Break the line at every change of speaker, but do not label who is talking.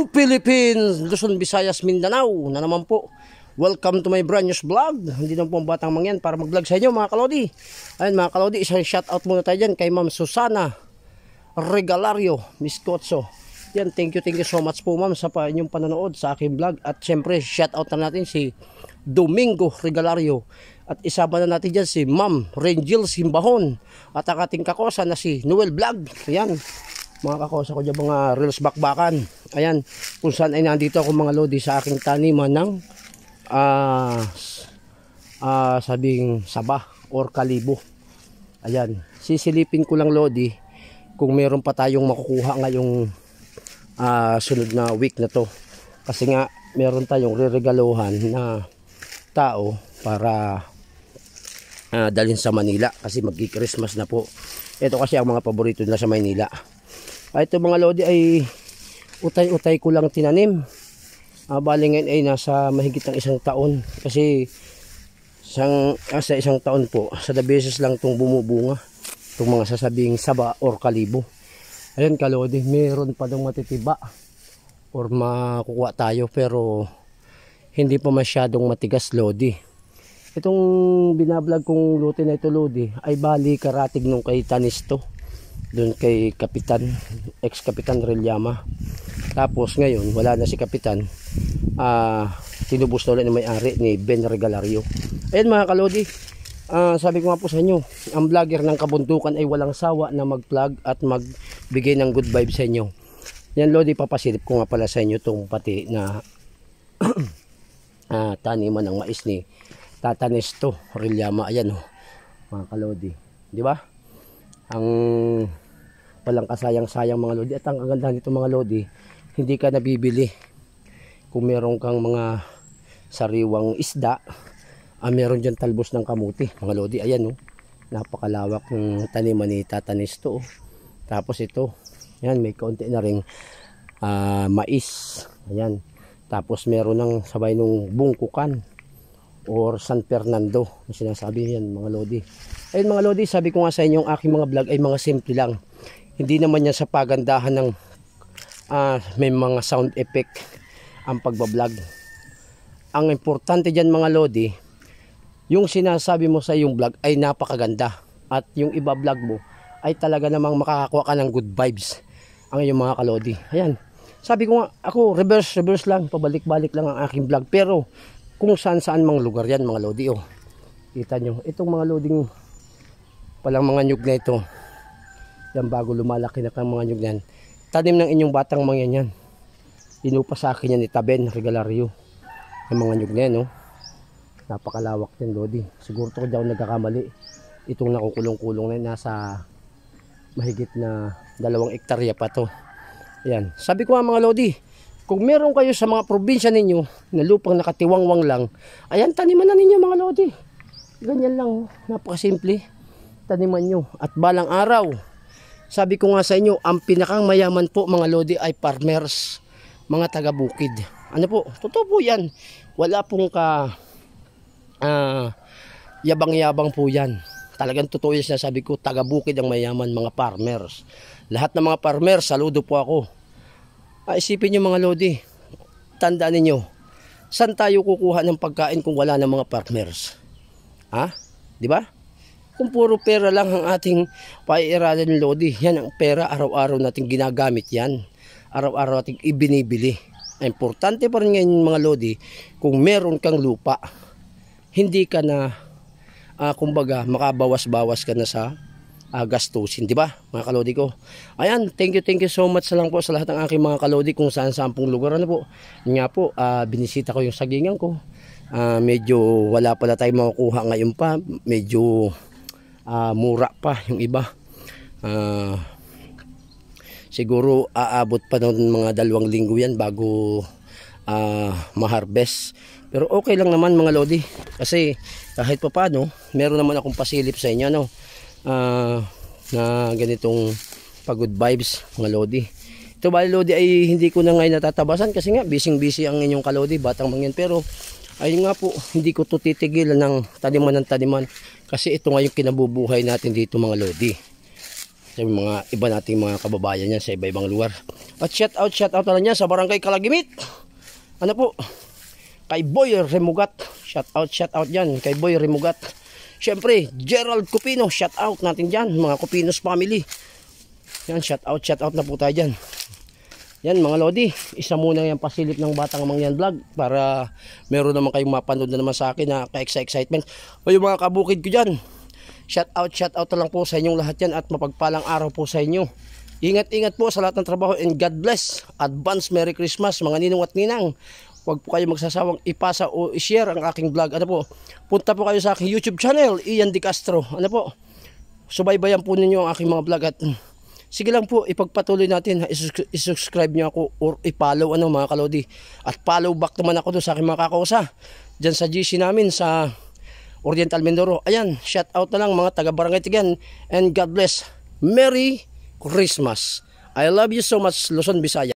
Hello Philippines, Luzon, Visayas, Mindanao na naman po. Welcome to my brand new vlog. Hindi na po ang batang mangyan para mag-vlog sa inyo mga kalodi. Ayun mga kalodi, isang shoutout muna tayo dyan kay Ma'am Susana Regalario, Miss Kotso. Yan, thank you so much po ma'am sa inyong panonood sa aking vlog. At syempre shoutout na natin si Domingo Regalario. At isama na natin dyan si Ma'am Rangel Simbahon. At ang ating kakosa na si Noel Vlog. Ayan, mga kakosa ko dyan, mga reels bakbakan. Ayan, kung saan ay nandito ako mga lodi sa aking taniman ng sabing saba or kalibo. Ayan, sisilipin ko lang lodi kung meron pa tayong makukuha ngayong sunod na week na to. Kasi nga meron tayong reregaluhan na tao para dalhin sa Manila kasi magki-Christmas na po. Ito kasi ang mga paborito nila sa Manila. Ito mga lodi ay utay-utay ko lang tinanim. Bali ngayon ay nasa mahigit ng isang taon. Kasi sa isang taon po, sa beses lang itong bumubunga. Itong mga sasabing saba or kalibo. Ayan kalodi, meron pa daw matitiba or makukuha tayo pero hindi pa masyadong matigas lodi. Itong binablog kong luti na ito lodi ay bali karatig nung kay Tanisto. Doon kay Kapitan, ex-Kapitan Relyama. Tapos ngayon, wala na si Kapitan. Tinubos na ulit ng may-ari ni Ben Regalario. Ayan mga kalodi, sabi ko nga po sa inyo, ang vlogger ng kabundukan ay walang sawa na mag-vlog at magbigay ng good vibes sa inyo. Yan lodi, papasilip ko nga pala sa inyo itong pati na taniman ng mais ni Tata Nesto Relyama. Ayan mga kalodi, di ba? Ang walang kasayang-sayang mga lodi. At ang kagandahan nito mga lodi, hindi ka nabibili kung meron kang mga sariwang isda. Meron dyan talbos ng kamuti mga lodi. Ayan napakalawak ng taniman ni Tata Nesto. Tapos ito, yan, may kaunti na ring mais. Ayan. Tapos meron ng sabay nung bungkukan or San Fernando na sinasabi yan mga lodi. Ayun mga lodi, sabi ko nga sa inyo, ang aking mga vlog ay mga simple lang. Hindi naman yan sa pagandahan ng may mga sound effect ang pagbablog. Ang importante dyan mga lodi, yung sinasabi mo sa iyong vlog ay napakaganda. At yung iba vlog mo ay talaga namang makakakuha ka ng good vibes ang iyong mga kalodi. Ayan, sabi ko nga, ako reverse lang, pabalik-balik lang ang aking vlog. Pero kung saan mang lugar yan mga lodi. Kita nyo, itong mga loding palang mga nyug na ito, yan bago lumalaki na kang mga nyug yan, tanim ng inyong batang mangyan yan. Inupa sa akin yan ni Ben Regalario yung mga nyug na yan. Napakalawak yan lodi. Siguro ito daw nagkakamali, itong nakukulong-kulong na yan, nasa mahigit na 2 hektarya pa to. Ayan, sabi ko nga mga lodi, kung meron kayo sa mga probinsya ninyo na lupang nakatiwangwang lang, ayan, taniman na ninyo mga lodi. Ganyan lang, napakasimple. Taniman nyo. At balang araw, sabi ko nga sa inyo, ang pinakang mayaman po mga lodi ay farmers, mga taga-bukid. Ano po, totoo po yan. Wala pong yabang-yabang po yan. Talagang totoo yan sinasabi ko, taga-bukid ang mayaman, mga farmers. Lahat ng mga farmers, saludo po ako. Isipin nyo mga lodi, tandaan ninyo, saan tayo kukuha ng pagkain kung wala ng mga farmers? Di ba? Kung puro pera lang ang ating paiiralan ng lodi, yan ang pera, araw-araw natin ginagamit yan. Araw-araw natin ibinibili. Importante pa rin ngayon mga lodi, kung meron kang lupa, hindi ka na, kumbaga, makabawas-bawas ka na sa gastusin, di ba mga kalodi ko? Ayan, thank you so much lang po sa lahat ng aking mga kalodi kung saan pong lugar po. Nga po, binisita ko yung sagingan ko. Medyo wala pala tayong makukuha ngayon pa, medyo mura pa yung iba. Siguro aabot pa ng mga 2 linggo yan bago ma-harvest. Pero okay lang naman mga lodi, kasi kahit pa paano meron naman akong pasilip sa inyo na ganitong pagod vibes mga lodi. Ito bali lodi ay hindi ko na ngayon natatabasan kasi nga busy ang inyong kalodi, batang mangyan. Pero ayun nga po, hindi ko to titigilan ng taniman kasi ito nga yung kinabubuhay natin dito mga lodi. Sa mga iba nating mga kababayan yan sa iba-ibang lugar. At shout out na niya sa Barangay Kalagimit. Ano po? Kay Boy Remugat. Shout out yan kay Boy Remugat. Syempre, Gerald Cupino, shout out natin dyan, mga Cupinos family. Yan, shout out na po tayo dyan. Yan mga lodi, isa muna yung pasilip ng Batang Mangyan Vlog para meron naman kayong mapanood na naman sa akin na ka-excitement. O yung mga kabukid ko dyan, shout out na lang po sa inyong lahat yan at mapagpalang araw po sa inyo. Ingat po sa lahat ng trabaho and God bless. Advance Merry Christmas mga ninong at ninang. Huwag po kayo magsasawang ipasa o i-share ang aking vlog. Ano po? Punta po kayo sa aking YouTube channel, Ian De Castro. Ano po? Subaybayan po ninyo ang aking mga vlog at sige lang po, ipagpatuloy natin, i-subscribe nyo ako or i-follow mga kalodi. At follow back naman ako doon sa aking mga kakausa. Diyan sa GC namin sa Oriental Mindoro. Ayan, shout out na lang mga taga-Barangay Tigan. And God bless. Merry Christmas. I love you so much, Luzon, Visayas.